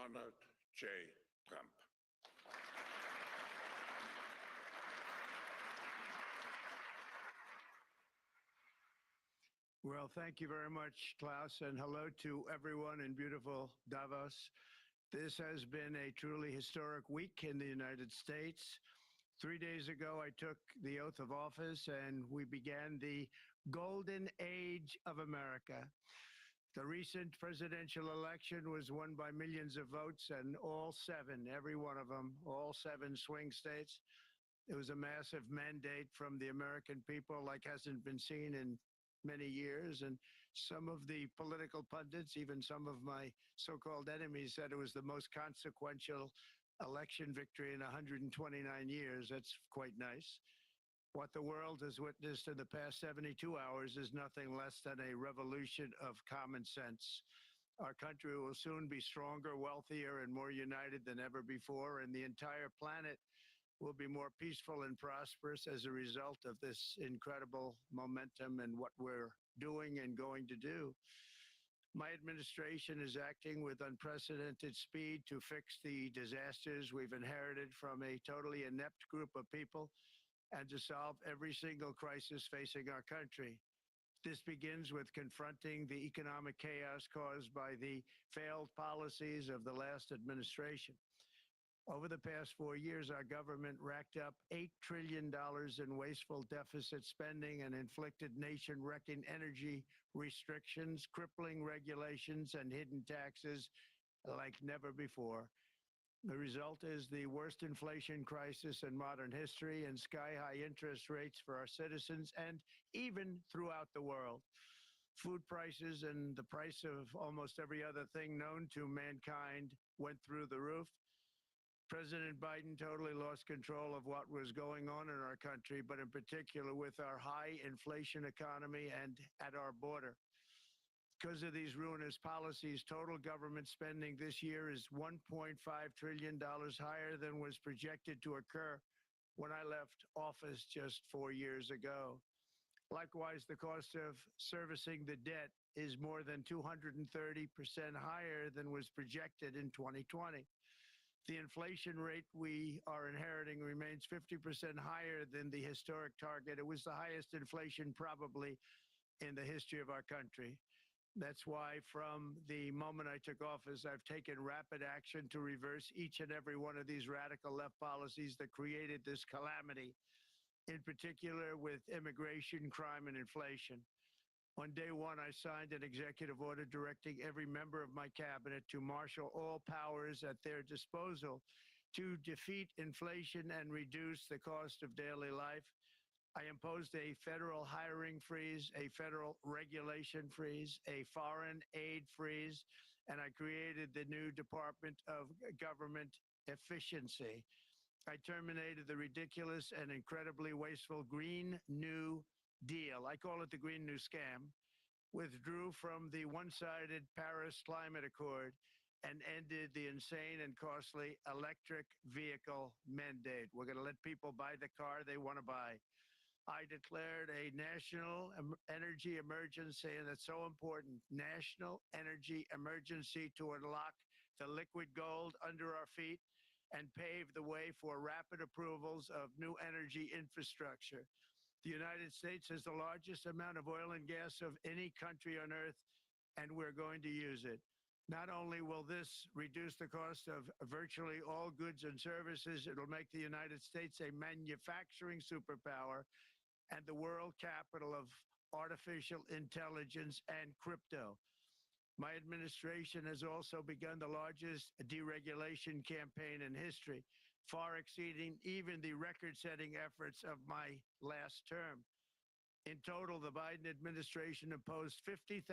Donald J. Trump. Well, thank you very much, Klaus, and hello to everyone in beautiful Davos. This has been a truly historic week in the United States. 3 days ago, I took the oath of office and we began the golden age of America. The recent presidential election was won by millions of votes, and all seven, every one of them, all seven swing states. It was a massive mandate from the American people like hasn't been seen in many years. And some of the political pundits, even some of my so-called enemies, said it was the most consequential election victory in 129 years. That's quite nice. What the world has witnessed in the past 72 hours is nothing less than a revolution of common sense. Our country will soon be stronger, wealthier, and more united than ever before, and the entire planet will be more peaceful and prosperous as a result of this incredible momentum and what we're doing and going to do. My administration is acting with unprecedented speed to fix the disasters we've inherited from a totally inept group of people and to solve every single crisis facing our country. This begins with confronting the economic chaos caused by the failed policies of the last administration. Over the past 4 years, our government racked up $8 trillion in wasteful deficit spending and inflicted nation-wrecking energy restrictions, crippling regulations, and hidden taxes like never before. The result is the worst inflation crisis in modern history and sky-high interest rates for our citizens and even throughout the world. Food prices and the price of almost every other thing known to mankind went through the roof. President Biden totally lost control of what was going on in our country, but in particular with our high inflation economy and at our border. Because of these ruinous policies, total government spending this year is $1.5 trillion higher than was projected to occur when I left office just 4 years ago. Likewise, the cost of servicing the debt is more than 230% higher than was projected in 2020. The inflation rate we are inheriting remains 50% higher than the historic target. It was the highest inflation probably in the history of our country. That's why from the moment I took office, I've taken rapid action to reverse each and every one of these radical left policies that created this calamity, in particular with immigration, crime, and inflation. On day one, I signed an executive order directing every member of my cabinet to marshal all powers at their disposal to defeat inflation and reduce the cost of daily life. I imposed a federal hiring freeze, a federal regulation freeze, a foreign aid freeze, and I created the new Department of Government Efficiency. I terminated the ridiculous and incredibly wasteful Green New Deal. I call it the Green New Scam. Withdrew from the one-sided Paris Climate Accord and ended the insane and costly electric vehicle mandate. We're going to let people buy the car they want to buy. I declared a national energy emergency, and it's so important, national energy emergency to unlock the liquid gold under our feet and pave the way for rapid approvals of new energy infrastructure. The United States has the largest amount of oil and gas of any country on earth, and we're going to use it. Not only will this reduce the cost of virtually all goods and services, it'll make the United States a manufacturing superpower and the world capital of artificial intelligence and crypto. My administration has also begun the largest deregulation campaign in history, far exceeding even the record-setting efforts of my last term. In total, the Biden administration imposed $50,000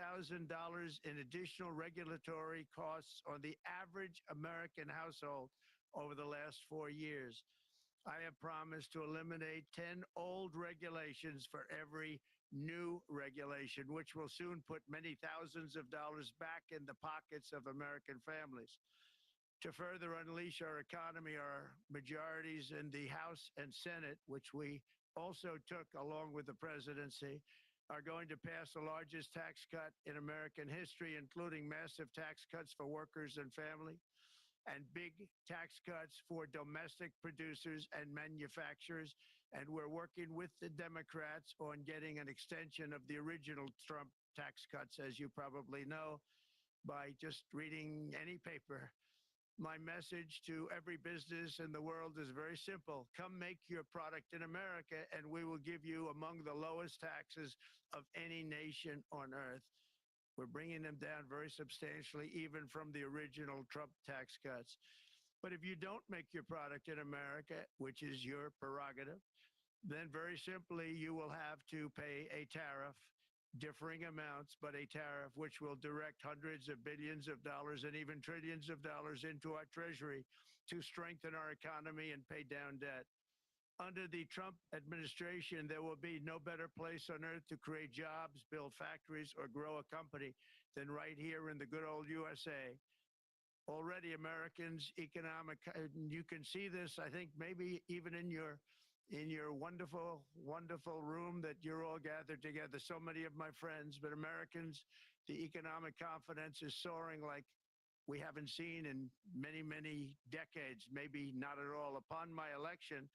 in additional regulatory costs on the average American household over the last 4 years. I have promised to eliminate 10 old regulations for every new regulation, which will soon put many thousands of dollars back in the pockets of American families. To further unleash our economy, our majorities in the House and Senate, which we also took along with the presidency, are going to pass the largest tax cut in American history, including massive tax cuts for workers and family. and big tax cuts for domestic producers and manufacturers. And we're working with the Democrats on getting an extension of the original Trump tax cuts, as you probably know, by just reading any paper. My message to every business in the world is very simple. Come make your product in America, and we will give you among the lowest taxes of any nation on earth. We're bringing them down very substantially, even from the original Trump tax cuts. But if you don't make your product in America, which is your prerogative, then very simply you will have to pay a tariff, differing amounts, but a tariff which will direct hundreds of billions of dollars and even trillions of dollars into our treasury to strengthen our economy and pay down debt. Under the Trump administration, there will be no better place on earth to create jobs, build factories, or grow a company than right here in the good old USA. Already Americans you can see this, I think, maybe even in your wonderful, wonderful room that you're all gathered together, so many of my friends, but Americans, the economic confidence is soaring like we haven't seen in many, many decades, maybe not at all. Upon my election,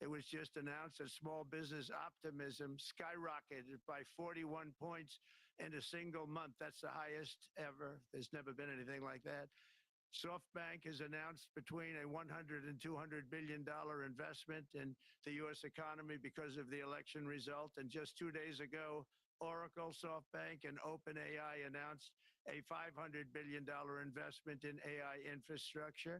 it was just announced that small business optimism skyrocketed by 41 points in a single month. That's the highest ever. There's never been anything like that. SoftBank has announced between a $100 and $200 billion investment in the U.S. economy because of the election result. And just 2 days ago, Oracle, SoftBank, and OpenAI announced a $500 billion investment in AI infrastructure.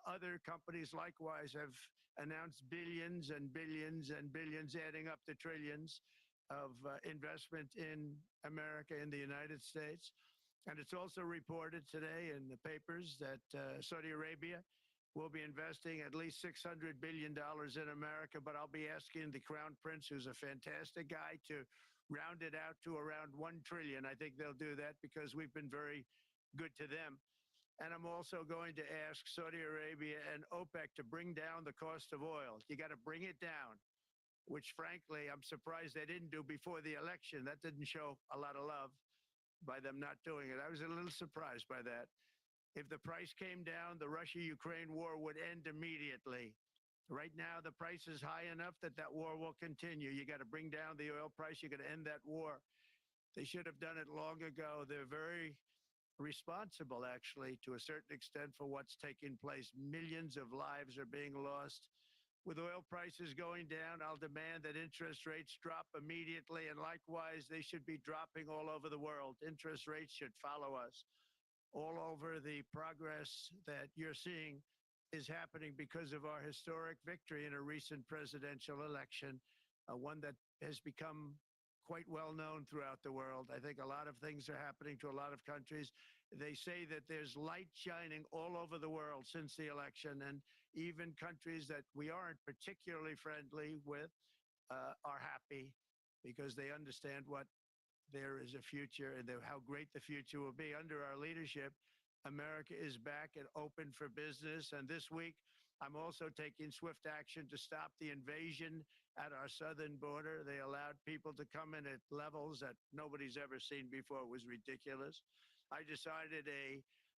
Other companies likewise have announced billions and billions and billions, adding up to trillions of investment in America, in the United States. And it's also reported today in the papers that Saudi Arabia will be investing at least $600 billion in America. But I'll be asking the Crown Prince, who's a fantastic guy, to round it out to around $1 trillion. I think they'll do that because we've been very good to them. And I'm also going to ask Saudi Arabia and OPEC to bring down the cost of oil. You got to bring it down, which frankly, I'm surprised they didn't do before the election. That didn't show a lot of love by them not doing it. I was a little surprised by that. If the price came down, the Russia-Ukraine war would end immediately. Right now, the price is high enough that that war will continue. You got to bring down the oil price. You got to end that war. They should have done it long ago. They're very responsible, actually, to a certain extent for what's taking place. Millions of lives are being lost. With oil prices going down, I'll demand that interest rates drop immediately, and likewise, they should be dropping all over the world. Interest rates should follow us. All over the progress that you're seeing is happening because of our historic victory in a recent presidential election, one that has become quite well known throughout the world. I think a lot of things are happening to a lot of countries. They say that there's light shining all over the world since the election, and even countries that we aren't particularly friendly with are happy because they understand what there is a future and how great the future will be. Under our leadership, America is back and open for business. And this week, I'm also taking swift action to stop the invasion at our southern border. They allowed people to come in at levels that nobody's ever seen before. It was ridiculous. I decided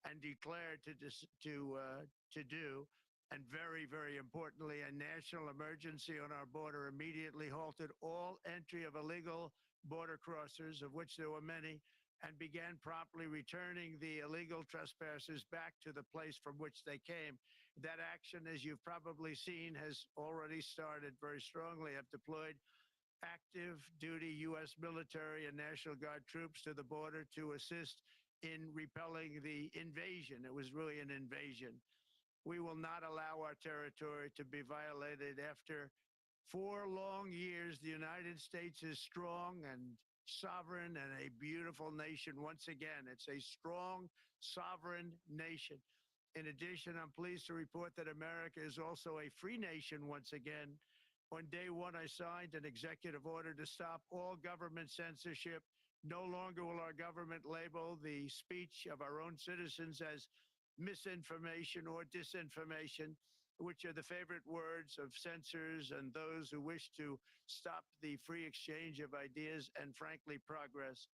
and declared to do, and very, very importantly, a national emergency on our border, immediately halted all entry of illegal border crossers, of which there were many, and began promptly returning the illegal trespassers back to the place from which they came. That action, as you've probably seen, has already started very strongly. I've deployed active duty U.S. military and National Guard troops to the border to assist in repelling the invasion. It was really an invasion. We will not allow our territory to be violated. After 4 long years, the United States is strong and sovereign and a beautiful nation. Once again, it's a strong, sovereign nation. In addition, I'm pleased to report that America is also a free nation once again. On day one, I signed an executive order to stop all government censorship. No longer will our government label the speech of our own citizens as misinformation or disinformation, which are the favorite words of censors and those who wish to stop the free exchange of ideas and, frankly, progress.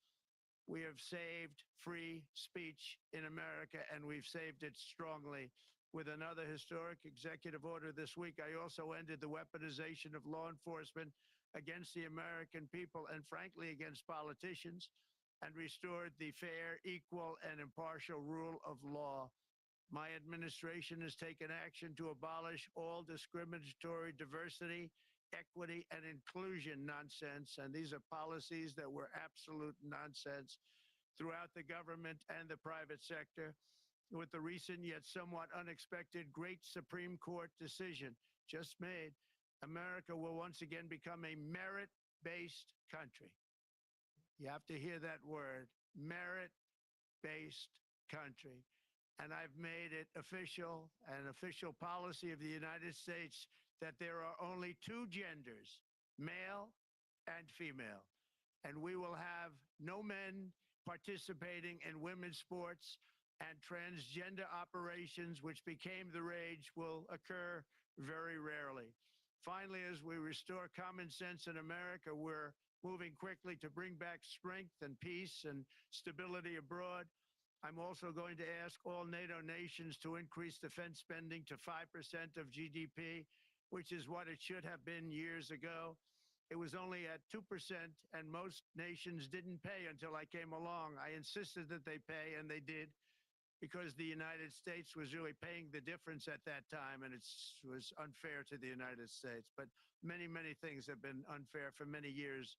We have saved free speech in America, and we've saved it strongly. With another historic executive order this week, I also ended the weaponization of law enforcement against the American people and, frankly, against politicians, and restored the fair, equal, and impartial rule of law. My administration has taken action to abolish all discriminatory diversity, equity, and inclusion nonsense. And these are policies that were absolute nonsense throughout the government and the private sector. With the recent yet somewhat unexpected great Supreme Court decision just made, America will once again become a merit-based country. You have to hear that word, merit-based country. And I've made it official, an official policy of the United States, that there are only two genders, male and female. And we will have no men participating in women's sports, and transgender operations, which became the rage, will occur very rarely. Finally, as we restore common sense in America, we're moving quickly to bring back strength and peace and stability abroad. I'm also going to ask all NATO nations to increase defense spending to 5% of GDP, which is what it should have been years ago. It was only at 2%, and most nations didn't pay until I came along. I insisted that they pay, and they did, because the United States was really paying the difference at that time, and it was unfair to the United States. But many, many things have been unfair for many years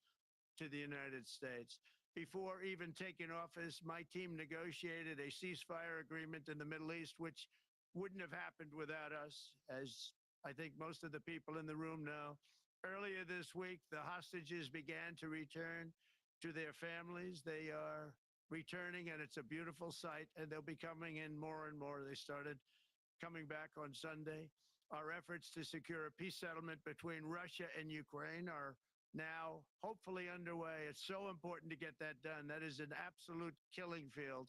to the United States. Before even taking office, my team negotiated a ceasefire agreement in the Middle East, which wouldn't have happened without us, as I think most of the people in the room know. Earlier this week, the hostages began to return to their families. They are returning, and it's a beautiful sight, and they'll be coming in more and more. They started coming back on Sunday. Our efforts to secure a peace settlement between Russia and Ukraine are now hopefully underway. It's so important to get that done. That is an absolute killing field.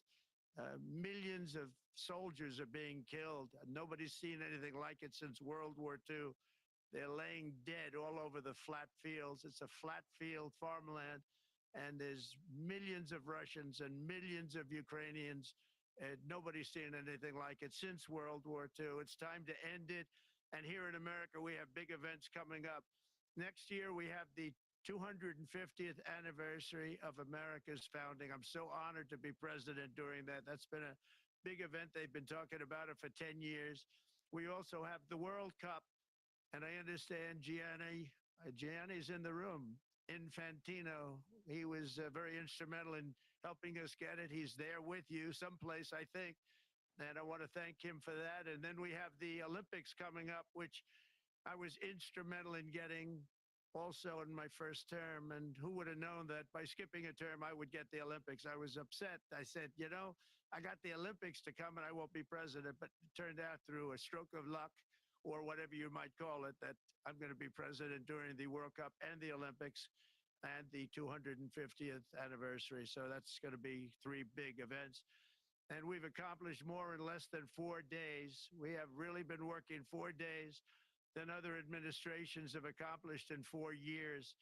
Millions of soldiers are being killed. Nobody's seen anything like it since World War II. They're laying dead all over the flat fields. It's a flat field farmland. And there's millions of Russians and millions of Ukrainians. Nobody's seen anything like it since World War II. It's time to end it. And here in America, we have big events coming up. Next year, we have the 250th anniversary of America's founding. I'm so honored to be president during that. That's been a big event. They've been talking about it for 10 years. We also have the World Cup. And I understand Gianni's in the room. Infantino, he was very instrumental in helping us get it. He's there with you someplace, I think, and I want to thank him for that. And then we have the Olympics coming up, which I was instrumental in getting also in my first term. And who would have known that by skipping a term, I would get the Olympics? I was upset. I said, you know, I got the Olympics to come and I won't be president. But it turned out through a stroke of luck, or whatever you might call it, that I'm going to be president during the World Cup and the Olympics and the 250th anniversary. So that's going to be three big events. And we've accomplished more in less than 4 days. We have really been working 4 days than other administrations have accomplished in 4 years.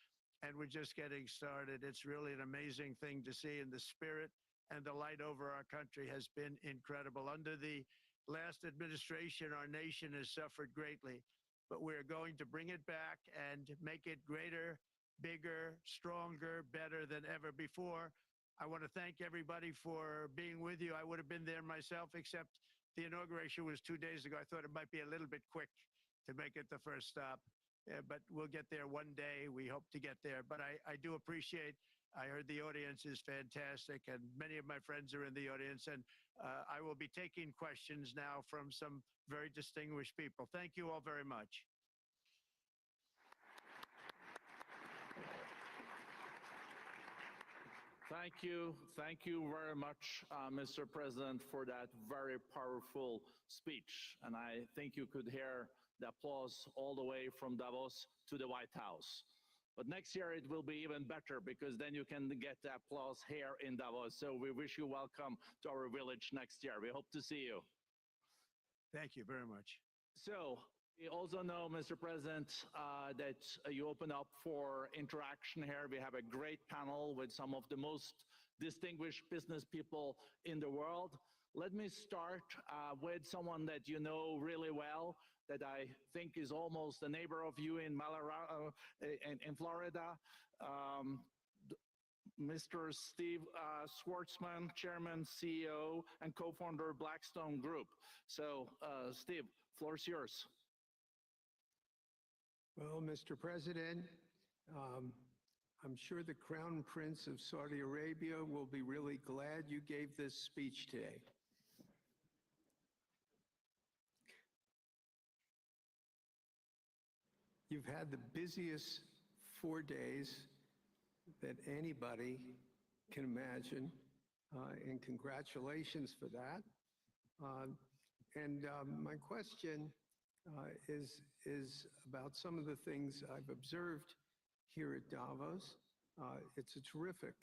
And we're just getting started. It's really an amazing thing to see. And the spirit and the light over our country has been incredible. Under the last administration, our nation has suffered greatly, but we're going to bring it back and make it greater, bigger, stronger, better than ever before. I want to thank everybody for being with you. I would have been there myself, except the inauguration was 2 days ago. I thought it might be a little bit quick to make it the first stop, but we'll get there one day. We hope to get there. But I do appreciate, I heard the audience is fantastic, and many of my friends are in the audience, and I will be taking questions now from some very distinguished people. Thank you all very much. Thank you. Thank you very much, Mr. President, for that very powerful speech. And I think you could hear the applause all the way from Davos to the White House. But next year it will be even better, because then you can get the applause here in Davos. So we wish you welcome to our village next year. We hope to see you. Thank you very much. So we also know, Mr. President, that you open up for interaction here. We have a great panel with some of the most distinguished business people in the world. Let me start with someone that you know really well, that I think is almost a neighbor of you in in Florida. Um, Mr. Steve Schwartzman, Chairman, CEO, and co-founder of Blackstone Group. So, Steve, floor is yours. Well, Mr. President, I'm sure the Crown Prince of Saudi Arabia will be really glad you gave this speech today. You've had the busiest 4 days that anybody can imagine, and congratulations for that. My question is about some of the things I've observed here at Davos. It's a terrific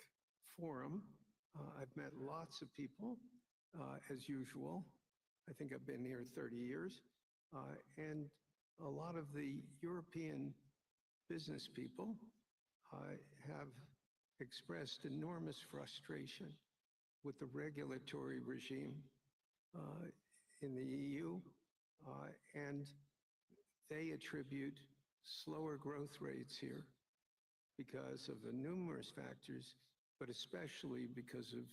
forum. I've met lots of people, as usual. I think I've been here 30 years. And a lot of the European business people have expressed enormous frustration with the regulatory regime in the EU, and they attribute slower growth rates here because of the numerous factors, but especially because of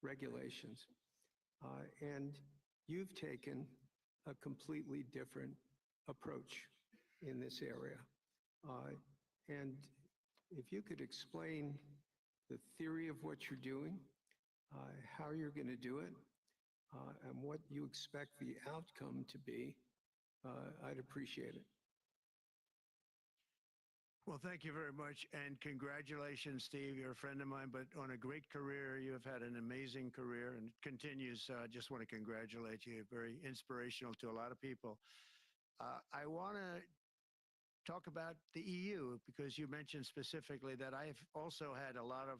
regulations. And you've taken a completely different approach in this area. And if you could explain the theory of what you're doing, how you're going to do it, and what you expect the outcome to be, I'd appreciate it. Well, thank you very much, and congratulations, Steve. You're a friend of mine, but on a great career. You have had an amazing career, and it continues. I just want to congratulate you. Very inspirational to a lot of people. I want to talk about the EU, because you mentioned specifically that I've also had a lot of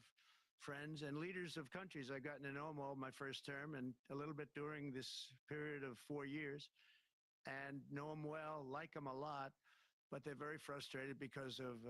friends and leaders of countries. I've gotten to know them all my first term and a little bit during this period of 4 years, and know them well, like them a lot, but they're very frustrated because of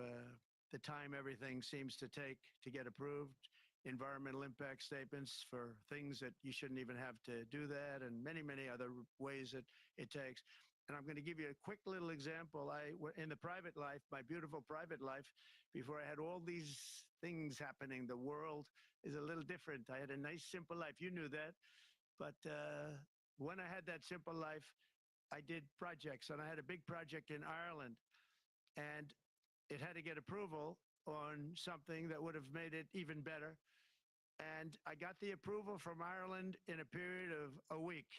the time everything seems to take to get approved, environmental impact statements for things that you shouldn't even have to do that, and many, many other ways that it takes. And I'm going to give you a quick little example. In the private life, my beautiful private life, before I had all these things happening, the world is a little different. I had a nice, simple life. You knew that. But when I had that simple life, I did projects, and I had a big project in Ireland, and it had to get approval on something that would have made it even better. And I got the approval from Ireland in a period of a week.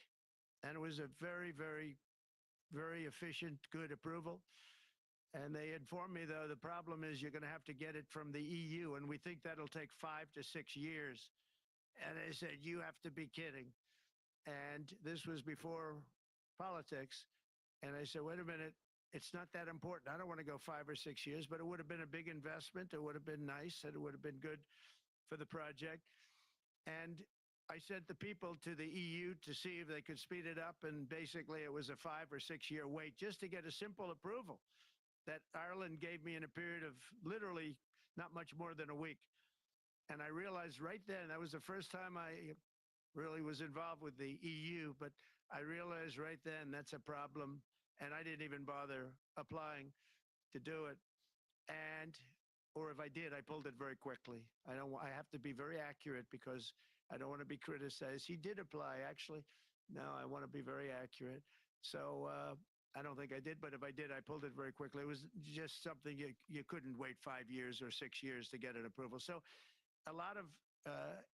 And it was a very, very, very efficient, good approval. And they informed me, though, the problem is you're going to have to get it from the EU, and we think that'll take 5 to 6 years. And they said, you have to be kidding. And this was before politics. And I said, wait a minute, it's not that important. I don't want to go 5 or 6 years, but it would have been a big investment. It would have been nice, and it would have been good for the project. And I sent the people to the EU to see if they could speed it up. And basically, it was a 5 or 6 year wait just to get a simple approval that Ireland gave me in a period of literally not much more than a week. And I realized right then, that was the first time I really was involved with the EU, but I realized right then that's a problem. And I didn't even bother applying to do it. Or if I did, I pulled it very quickly. I have to be very accurate because I don't want to be criticized. He did apply, actually. No, I want to be very accurate. So I don't think I did, but if I did, I pulled it very quickly. It was just something you couldn't wait 5 years or 6 years to get an approval. So a lot of,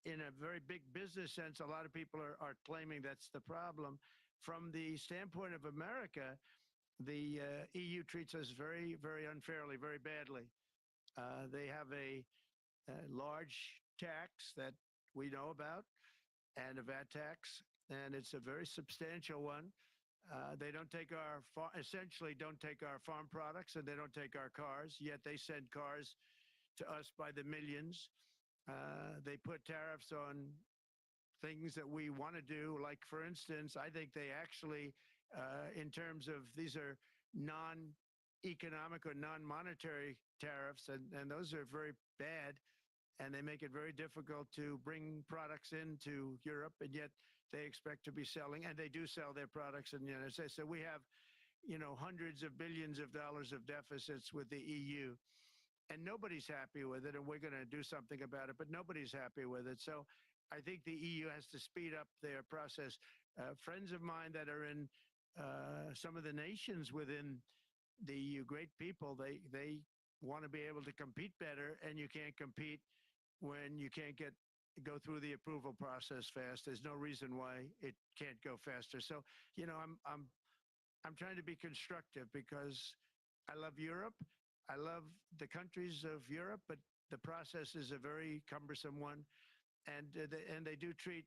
in a very big business sense, a lot of people are claiming that's the problem. From the standpoint of America, the EU treats us very, very unfairly, very badly. They have a large tax that we know about, and a VAT tax, and it's a very substantial one. They don't take essentially don't take our farm products, and they don't take our cars, yet they send cars to us by the millions. They put tariffs on things that we want to do. Like, for instance, I think they actually, in terms of, these are non-economic or non-monetary tariffs, and those are very bad. and they make it very difficult to bring products into Europe, and yet they expect to be selling, and they do sell their products in the United States. So we have, hundreds of billions of dollars of deficits with the EU, and nobody's happy with it, and we're going to do something about it, but nobody's happy with it. So I think the EU has to speed up their process. Friends of mine that are in some of the nations within the EU, great people, they want to be able to compete better, and you can't compete when you can't go through the approval process fast. There's no reason why it can't go faster. So, I'm trying to be constructive because I love Europe. I love the countries of Europe, but the process is a very cumbersome one, and they do treat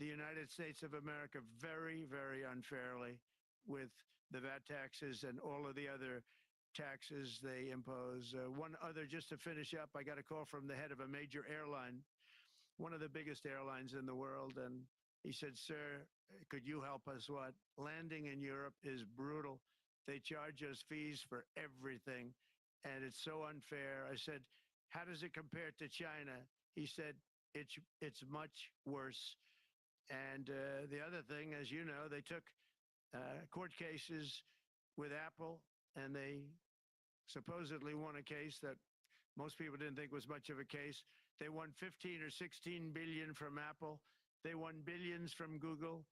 the United States of America very, very unfairly with the VAT taxes and all of the other taxes they impose. One other, just to finish up, I got a call from the head of a major airline, one of the biggest airlines in the world, and he said, "Sir, could you help us? What? Landing in Europe is brutal. They charge us fees for everything, and it's so unfair." I said, "How does it compare to China?" He said, it's much worse. And the other thing, as you know, they took court cases with Apple, and they supposedly won a case that most people didn't think was much of a case. They won 15 or 16 billion from Apple. They won billions from Google.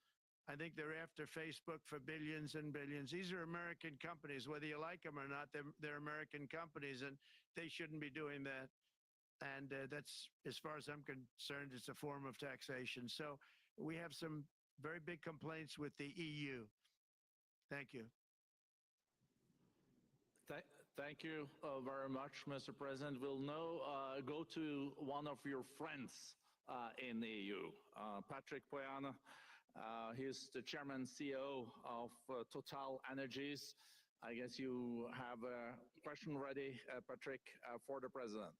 I think they're after Facebook for billions and billions. These are American companies, whether you like them or not. They're American companies, and they shouldn't be doing that. And that's, as far as I'm concerned, it's a form of taxation. So we have some very big complaints with the EU. Thank you. Thank you very much, Mr. President. We'll now go to one of your friends in the EU, Patrick Pouyanné. He's the chairman CEO of Total Energies. I guess you have a question ready, Patrick, for the president.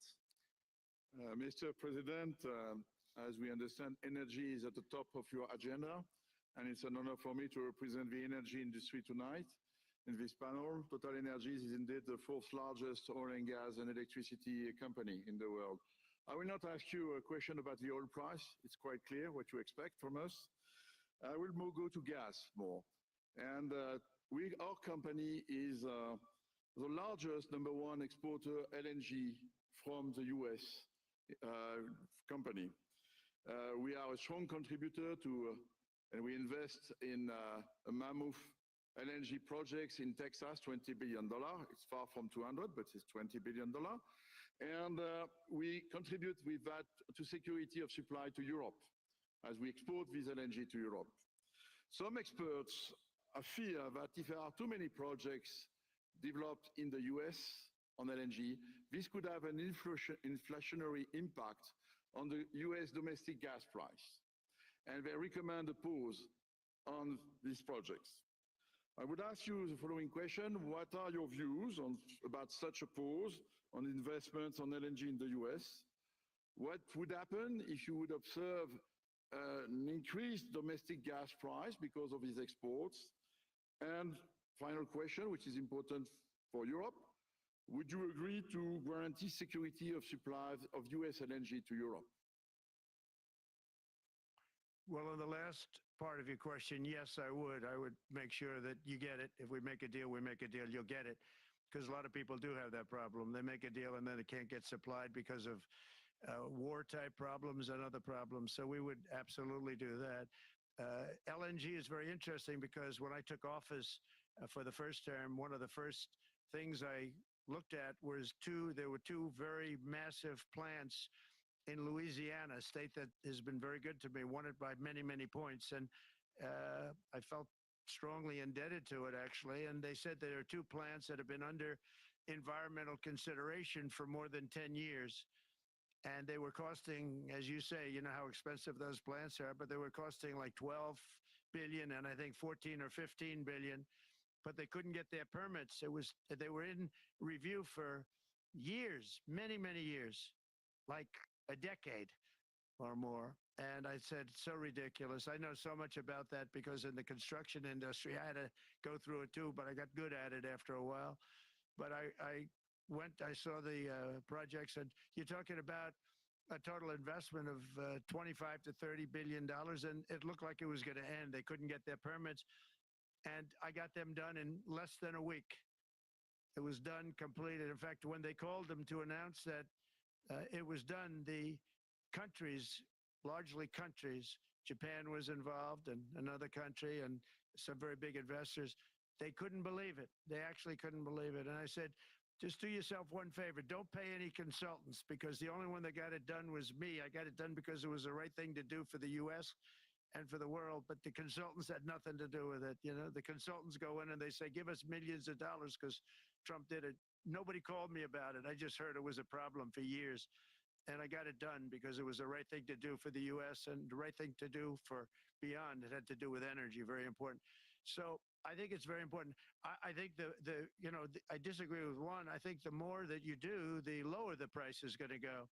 Mr. President, as we understand, energy is at the top of your agenda, and it's an honor for me to represent the energy industry tonight. In this panel, Total Energies is indeed the fourth largest oil and gas and electricity company in the world. I will not ask you a question about the oil price. It's quite clear what you expect from us. I will more go to gas more. And our company is the largest number one exporter LNG from the US company. We are a strong contributor to, and we invest in a mammoth LNG projects in Texas, $20 billion. It's far from 200, but it's $20 billion. And we contribute with that to security of supply to Europe as we export this LNG to Europe. Some experts fear that if there are too many projects developed in the US on LNG, this could have an inflationary impact on the US domestic gas price. And they recommend a pause on these projects. I would ask you the following question. What are your views about such a pause on investments on LNG in the US? What would happen if you would observe an increased domestic gas price because of these exports? And final question, which is important for Europe, would you agree to guarantee security of supplies of US LNG to Europe? Well, on the last part of your question, yes, I would. I would make sure that you get it. If we make a deal, we make a deal, you'll get it. Because a lot of people do have that problem. They make a deal and then it can't get supplied because of war-type problems and other problems. So we would absolutely do that. LNG is very interesting because when I took office for the first term, one of the first things I looked at was there were two very massive plants in Louisiana, a state that has been very good to me, won it by many, many points. And I felt strongly indebted to it, actually. And they said there are two plants that have been under environmental consideration for more than 10 years. And they were costing, as you say, you know how expensive those plants are, but they were costing like 12 billion and I think 14 or 15 billion, but they couldn't get their permits. They were in review for years, many, many years, like a decade or more. And I said, so ridiculous. I know so much about that because in the construction industry, I had to go through it too, but I got good at it after a while. But I saw the projects, and you're talking about a total investment of 25 to 30 billion dollars, and it looked like it was going to end. They couldn't get their permits, and I got them done in less than a week. It was done, completed. In fact, when they called them to announce that it was done, the countries, largely countries, Japan was involved and another country and some very big investors, they couldn't believe it. They actually couldn't believe it. And I said, just do yourself one favor. Don't pay any consultants, because the only one that got it done was me. I got it done because it was the right thing to do for the U.S. and for the world, but the consultants had nothing to do with it. You know, the consultants go in and they say, give us millions of dollars because Trump did it. Nobody called me about it. I just heard it was a problem for years. And I got it done because it was the right thing to do for the U.S. and the right thing to do for beyond. It had to do with energy, very important. So I think it's very important. I think I disagree with one. I think the more that you do, the lower the price is going to go.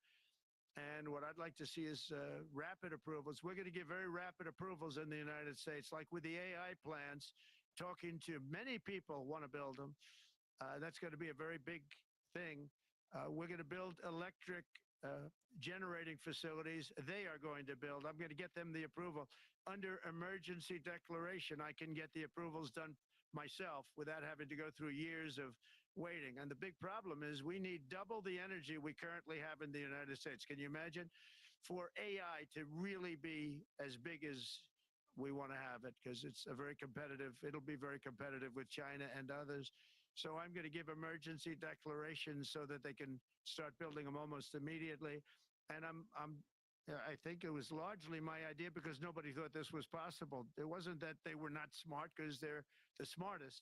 And what I'd like to see is rapid approvals. We're going to give very rapid approvals in the United States, like with the AI plants, talking to many people want to build them. That's going to be a very big thing. We're going to build electric generating facilities. They are going to build. I'm going to get them the approval. Under emergency declaration, I can get the approvals done myself without having to go through years of waiting. And the big problem is we need double the energy we currently have in the United States. Can you imagine? For AI to really be as big as we want to have it, because it's a very competitive, it'll be very competitive with China and others. So I'm going to give emergency declarations so that they can start building them almost immediately. And I think it was largely my idea because nobody thought this was possible. It wasn't that they were not smart, because they're the smartest.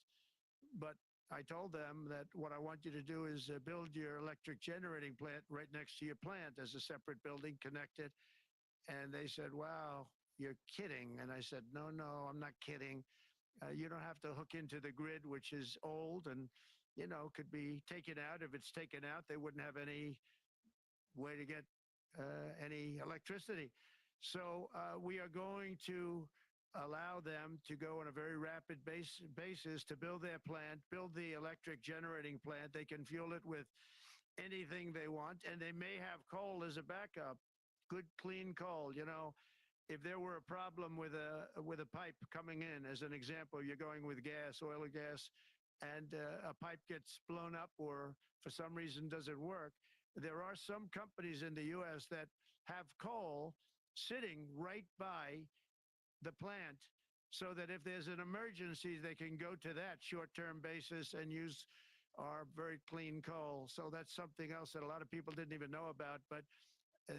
But I told them that what I want you to do is build your electric generating plant right next to your plant as a separate building connected. And they said, wow, you're kidding. And I said, no, I'm not kidding. You don't have to hook into the grid, which is old and, could be taken out. If it's taken out, they wouldn't have any way to get any electricity. So we are going to allow them to go on a very rapid basis to build their plant, build the electric generating plant. They can fuel it with anything they want, and they may have coal as a backup, good, clean coal. If there were a problem with a pipe coming in, as an example, you're going with gas, oil or gas, and a pipe gets blown up or for some reason doesn't work, there are some companies in the U.S. that have coal sitting right by the plant so that if there's an emergency, they can go to that short-term basis and use our very clean coal. So that's something else that a lot of people didn't even know about. But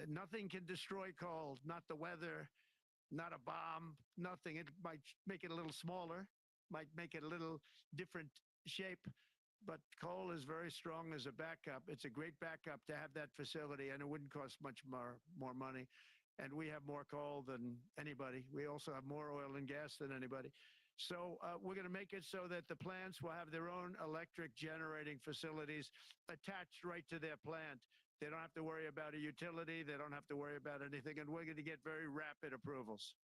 nothing can destroy coal, not the weather, not a bomb, nothing. It might make it a little smaller, might make it a little different shape, but coal is very strong as a backup. It's a great backup to have that facility, and it wouldn't cost much more money. And we have more coal than anybody. We also have more oil and gas than anybody. So we're going to make it so that the plants will have their own electric generating facilities attached right to their plant. They don't have to worry about a utility. They don't have to worry about anything. And we're going to get very rapid approvals.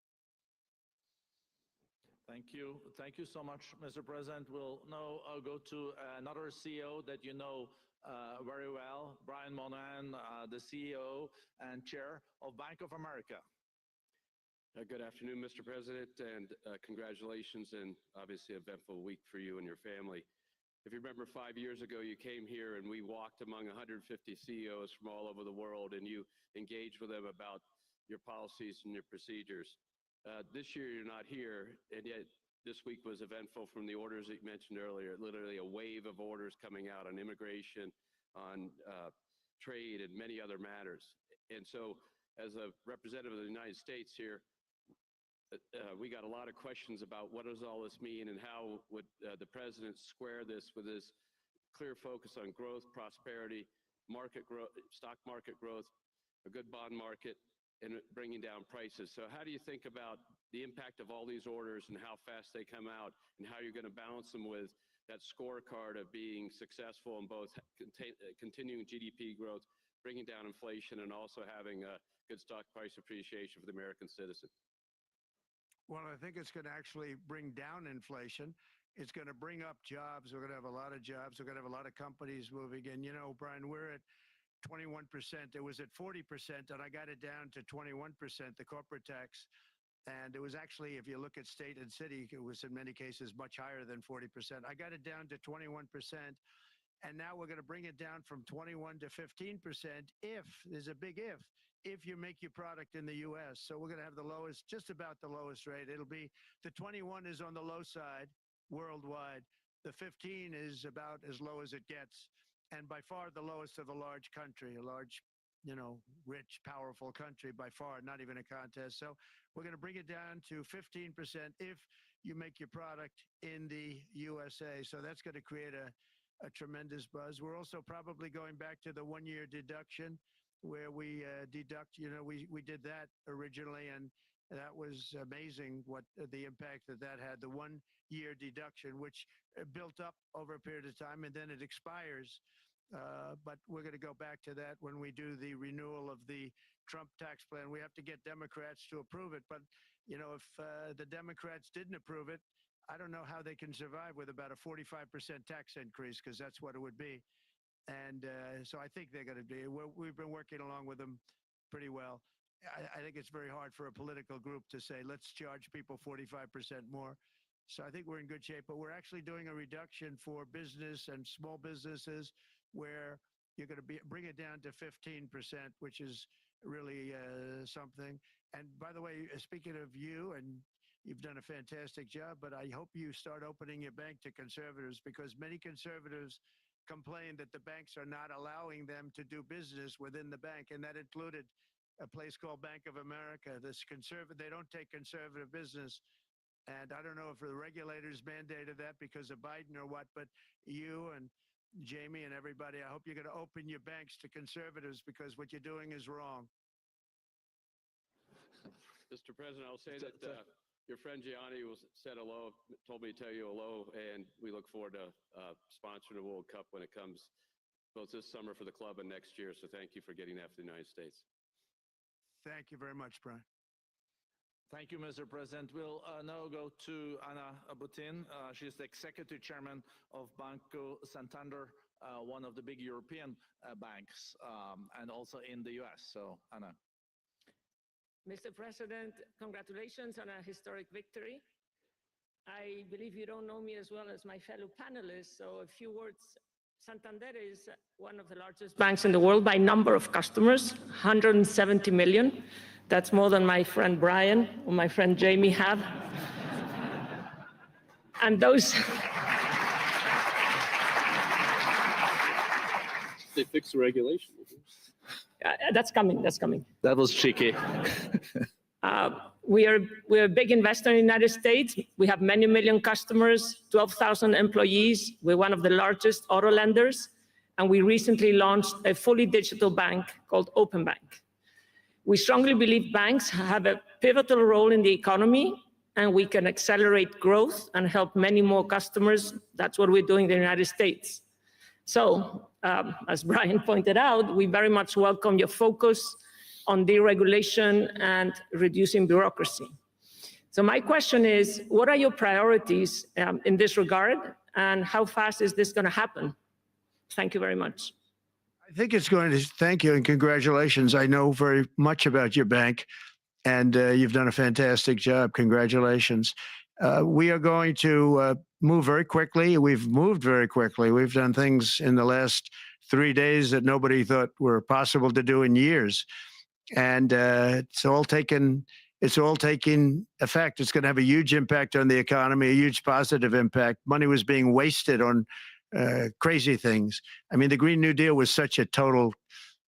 Thank you. Thank you so much, Mr. President. We'll now go to another CEO that you know very well, Brian Moynihan, the CEO and Chair of Bank of America. Good afternoon, Mr. President, and congratulations, and obviously an eventful week for you and your family. If you remember 5 years ago, you came here and we walked among 150 CEOs from all over the world, and you engaged with them about your policies and your procedures. This year, you're not here, and yet this week was eventful from the orders that you mentioned earlier, literally a wave of orders coming out on immigration, on trade, and many other matters. And so, as a representative of the United States here, we got a lot of questions about what does all this mean and how would the president square this with his clear focus on growth, prosperity, market growth, stock market growth, a good bond market, and bringing down prices. So how do you think about the impact of all these orders and how fast they come out, and how you're going to balance them with that scorecard of being successful in both continuing GDP growth, bringing down inflation, and also having a good stock price appreciation for the American citizen? Well, I think it's going to actually bring down inflation. It's going to bring up jobs. We're going to have a lot of jobs. We're going to have a lot of companies moving in. Brian, we're at 21%. It was at 40%, and I got it down to 21%, the corporate tax. And it was actually, if you look at state and city, it was in many cases much higher than 40%. I got it down to 21%. And now we're going to bring it down from 21 to 15% if, there's a big if you make your product in the U.S. So we're going to have the lowest, just about the lowest rate. It'll be, the 21 is on the low side worldwide. The 15 is about as low as it gets. And by far the lowest of a large country, a large, rich, powerful country by far, not even a contest. So we're going to bring it down to 15% if you make your product in the USA. So that's going to create a tremendous buzz. We're also probably going back to the 1 year deduction where we deduct, we did that originally, and that was amazing what the impact that had, the 1 year deduction, which built up over a period of time and then it expires. But we're going to go back to that when we do the renewal of the Trump tax plan. We have to get Democrats to approve it. But, if the Democrats didn't approve it, I don't know how they can survive with about a 45% tax increase, because that's what it would be. And so I think they're going to be, we've been working along with them pretty well. I think it's very hard for a political group to say, let's charge people 45% more. So I think we're in good shape, but we're actually doing a reduction for business and small businesses where you're going to bring it down to 15%, which is really something. And by the way, speaking of you, and you've done a fantastic job, but I hope you start opening your bank to conservatives, because many conservatives complain that the banks are not allowing them to do business within the bank. And that included a place called Bank of America. They don't take conservative business. And I don't know if the regulators mandated that because of Biden or what, but you and Jamie and everybody, I hope you're going to open your banks to conservatives, because what you're doing is wrong. Mr. President, I'll say that your friend Gianni said hello, told me to tell you hello, and we look forward to sponsoring the World Cup when it comes, both this summer for the club and next year. So thank you for getting that for the United States. Thank you very much, Brian. Thank you, Mr. President. We'll now go to Ana Butin. She's the executive chairman of Banco Santander, one of the big European banks, and also in the U.S. So, Ana. Mr. President, congratulations on a historic victory. I believe you don't know me as well as my fellow panelists, so a few words. Santander is one of the largest banks in the world by number of customers, 170 million. That's more than my friend Brian or my friend Jamie have. And those... They fixed the regulation. That's coming. That was cheeky. We are a big investor in the United States. We have many million customers, 12,000 employees. We're one of the largest auto lenders. And we recently launched a fully digital bank called Open Bank. We strongly believe banks have a pivotal role in the economy, and we can accelerate growth and help many more customers. That's what we're doing in the United States. So, as Brian pointed out, we very much welcome your focus on deregulation and reducing bureaucracy. So my question is, what are your priorities in this regard, and how fast is this going to happen? Thank you very much. I think it's going to, thank you and congratulations. I know very much about your bank, and you've done a fantastic job. Congratulations. We are going to move very quickly. We've moved very quickly. We've done things in the last 3 days that nobody thought were possible to do in years. And it's all taking effect. It's going to have a huge impact on the economy, a huge positive impact. Money was being wasted on crazy things. I mean, the Green New Deal was such a total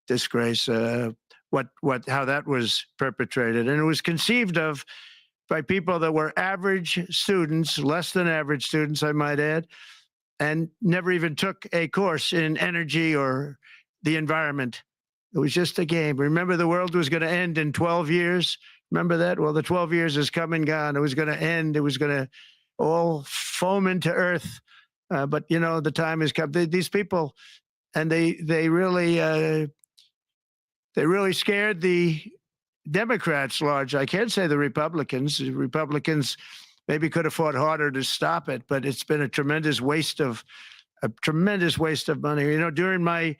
disgrace, how that was perpetrated. And it was conceived of by people that were average students, less than average students, I might add, and never even took a course in energy or the environment. It was just a game. Remember, the world was going to end in 12 years. Remember that? Well, the 12 years has come and gone. It was going to end. It was going to all foam into earth. But, you know, the time has come. These people, and they really scared the Democrats large. I can't say the Republicans. The Republicans maybe could have fought harder to stop it, but it's been a tremendous waste of money. You know, during my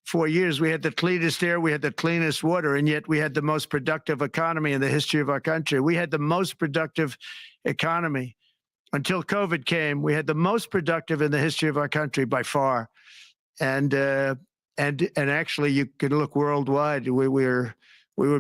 4 years, we had the cleanest air, we had the cleanest water, and yet we had the most productive economy in the history of our country. We had the most productive economy until COVID came. We had the most productive in the history of our country by far. And actually, you can look worldwide. We were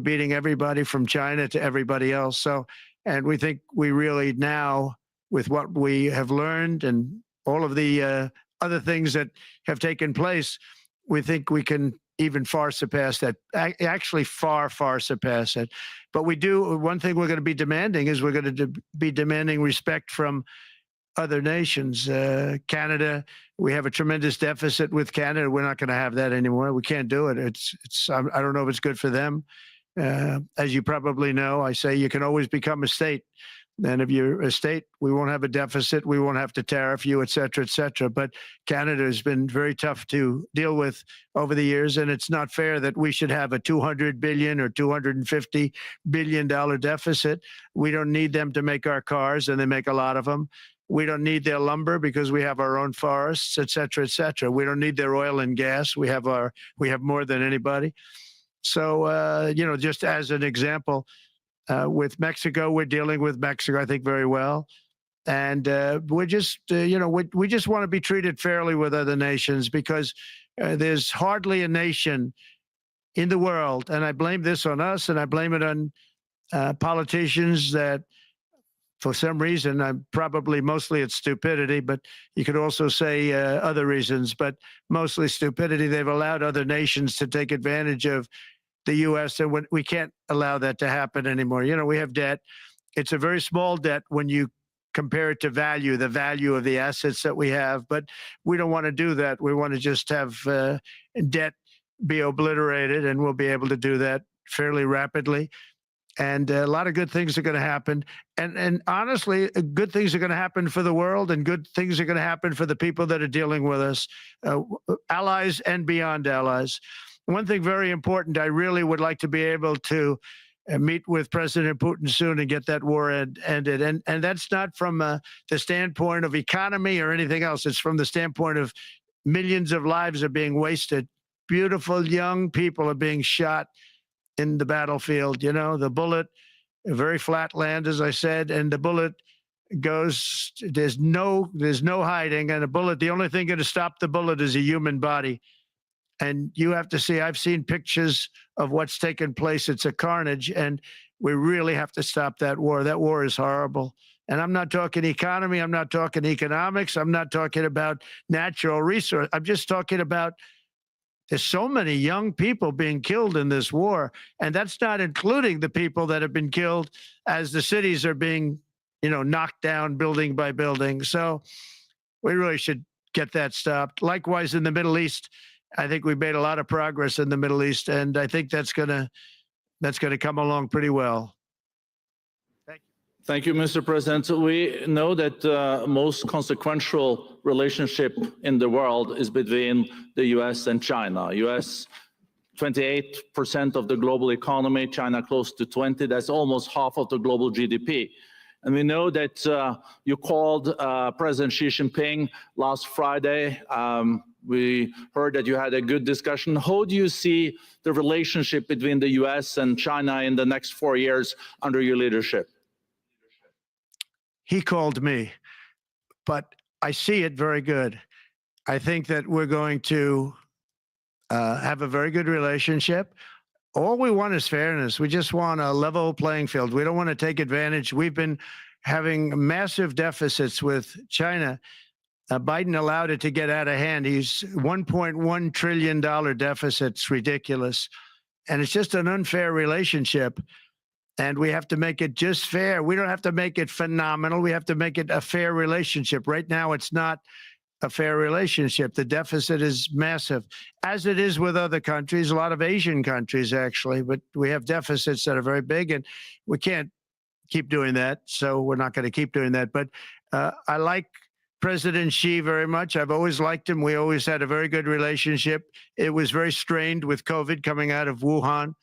beating everybody from China to everybody else. So, and we think we really now, with what we have learned and all of the other things that have taken place, we think we can even far surpass that. Actually, far surpass it. But we do. One thing we're going to be demanding is we're going to be demanding respect from other nations. Canada, we have a tremendous deficit with Canada. We're not going to have that anymore. We can't do it. I don't know if it's good for them. As you probably know, I say you can always become a state. And if you're a state, we won't have a deficit. We won't have to tariff you, et cetera, et cetera. But Canada has been very tough to deal with over the years. And it's not fair that we should have a $200 billion or $250 billion deficit. We don't need them to make our cars, and they make a lot of them. We don't need their lumber because we have our own forests, et cetera, et cetera. We don't need their oil and gas. We have more than anybody. So, just as an example, with Mexico, we're dealing with Mexico, I think, very well. And we're just, we just want to be treated fairly with other nations, because there's hardly a nation in the world, and I blame this on us, and I blame it on politicians that, for some reason, mostly it's stupidity, but you could also say other reasons, but mostly stupidity. They've allowed other nations to take advantage of the U.S., and we can't allow that to happen anymore. We have debt. It's a very small debt when you compare it to the value of the assets that we have, but we don't want to do that. We want to just have debt be obliterated, and we'll be able to do that fairly rapidly. And a lot of good things are going to happen. And honestly, good things are going to happen for the world, and good things are going to happen for the people that are dealing with us, allies and beyond allies. One thing very important, I really would like to be able to meet with President Putin soon and get that war ended. And that's not from the standpoint of economy or anything else. It's from the standpoint of millions of lives are being wasted. Beautiful young people are being shot in the battlefield. The bullet, very flat land, as I said, and the bullet goes, there's no hiding. And a bullet, the only thing going to stop the bullet is a human body. And you have to see, I've seen pictures of what's taken place. It's a carnage, and we really have to stop that war. That war is horrible. And I'm not talking economy. I'm not talking economics. I'm not talking about natural resource. I'm just talking about there's so many young people being killed in this war. And that's not including the people that have been killed as the cities are being, knocked down building by building. So we really should get that stopped. Likewise, in the Middle East, I think we've made a lot of progress in the Middle East, and I think that's gonna come along pretty well. Thank you. Thank you, Mr. President. We know that the most consequential relationship in the world is between the U.S. and China. U.S. 28% of the global economy, China close to 20. That's almost half of the global GDP. And we know that you called President Xi Jinping last Friday. We heard that you had a good discussion. How do you see the relationship between the U.S. and China in the next 4 years under your leadership? He called me, but I see it very good. I think that we're going to have a very good relationship. All we want is fairness. We just want a level playing field. We don't want to take advantage. We've been having massive deficits with China. Biden allowed it to get out of hand. He's $1.1 trillion deficit. It's ridiculous. And it's just an unfair relationship. And we have to make it just fair. We don't have to make it phenomenal. We have to make it a fair relationship. Right now, it's not a fair relationship. The deficit is massive, as it is with other countries, a lot of Asian countries, actually. But we have deficits that are very big, and we can't keep doing that. So we're not going to keep doing that. But I like President Xi very much. I've always liked him. We always had a very good relationship. It was very strained with COVID coming out of Wuhan.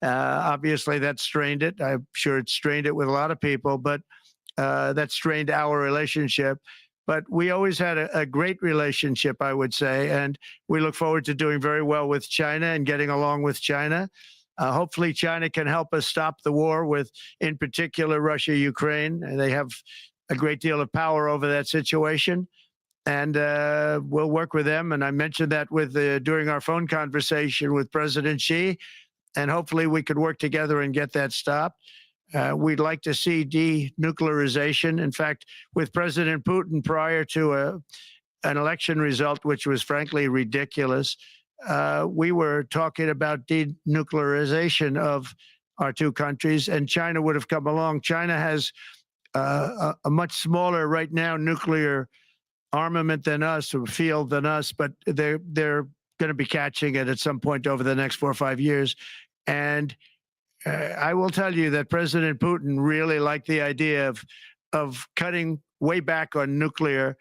Obviously, that strained it. I'm sure it strained it with a lot of people, but that strained our relationship. but we always had a great relationship, I would say, and we look forward to doing very well with China and getting along with China. Hopefully, China can help us stop the war with, in particular, Russia, Ukraine. They have a great deal of power over that situation, and we'll work with them. And I mentioned that during our phone conversation with President Xi, and hopefully we could work together and get that stopped. We'd like to see denuclearization. In fact, with President Putin, prior to an election result, which was frankly ridiculous, we were talking about denuclearization of our two countries, and China would have come along. China has a much smaller right now nuclear armament than us, or field than us, but they're going to be catching it at some point over the next 4 or 5 years. And I will tell you that President Putin really liked the idea of cutting way back on nuclear.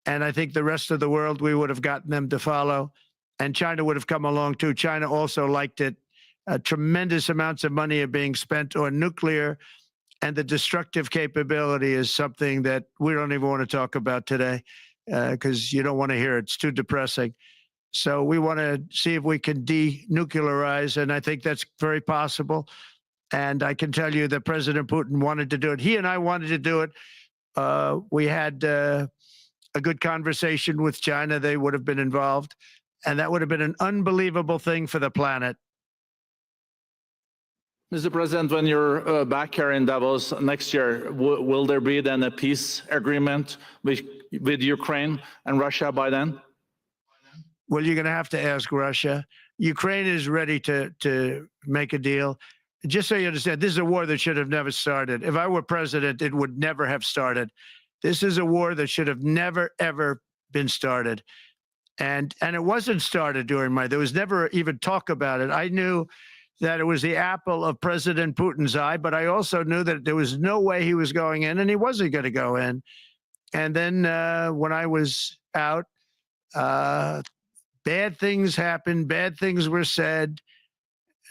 And I think the rest of the world, we would have gotten them to follow. And China would have come along too. China also liked it. Tremendous amounts of money are being spent on nuclear. And the destructive capability is something that we don't even want to talk about today because you don't want to hear it. It's too depressing. So we want to see if we can denuclearize, and I think that's very possible. And I can tell you that President Putin wanted to do it. He and I wanted to do it. We had a good conversation with China. They would have been involved, and that would have been an unbelievable thing for the planet. Mr. President, when you're back here in Davos next year, will there be then a peace agreement with Ukraine and Russia by then? Well, you're going to have to ask Russia. Ukraine is ready to make a deal. Just so you understand, this is a war that should have never started. If I were president, it would never have started. This is a war that should have never, ever been started. And it wasn't started during there was never even talk about it. I knew that it was the apple of President Putin's eye, but I also knew that there was no way he was going in, and he wasn't going to go in. And then when I was out, bad things happened, bad things were said,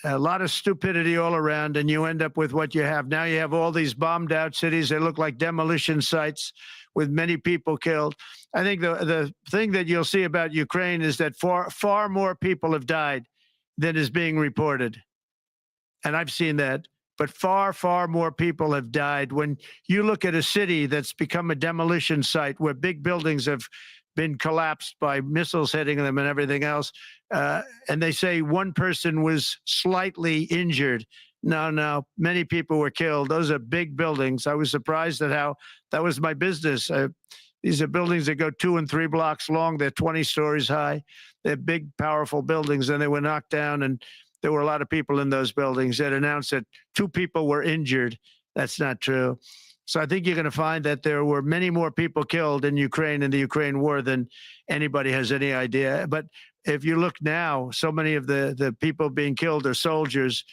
a lot of stupidity all around, and you end up with what you have. Now you have all these bombed out cities. They look like demolition sites with many people killed. I think the thing that you'll see about Ukraine is that far more people have died than is being reported. And I've seen that. But far, far more people have died. When you look at a city that's become a demolition site where big buildings have been collapsed by missiles hitting them and everything else, and they say one person was slightly injured. No, many people were killed. Those are big buildings. I was surprised at how that was my business. These are buildings that go 2 and 3 blocks long. They're 20 stories high. They're big, powerful buildings, and they were knocked down, and there were a lot of people in those buildings. That announced that 2 people were injured. That's not true. So I think you're going to find that there were many more people killed in Ukraine in the Ukraine war than anybody has any idea. But if you look now, so many of the people being killed are soldiers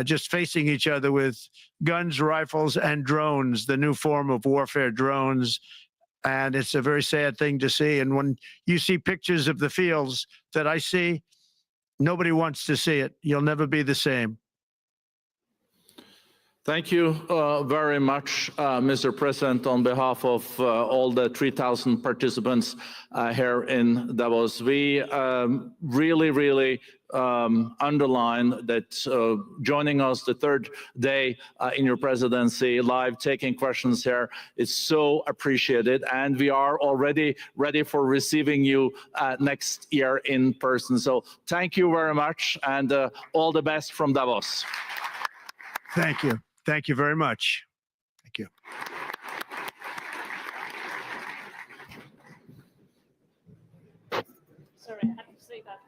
just facing each other with guns, rifles, and drones, the new form of warfare, drones. And it's a very sad thing to see. And when you see pictures of the fields that I see, nobody wants to see it. You'll never be the same. Thank you very much, Mr. President, on behalf of all the 3,000 participants here in Davos. We really underline that joining us the third day in your presidency, live taking questions here is so appreciated. And we are already ready for receiving you next year in person. So thank you very much, and all the best from Davos. Thank you. Thank you very much. Thank you. Sorry, I have to say that.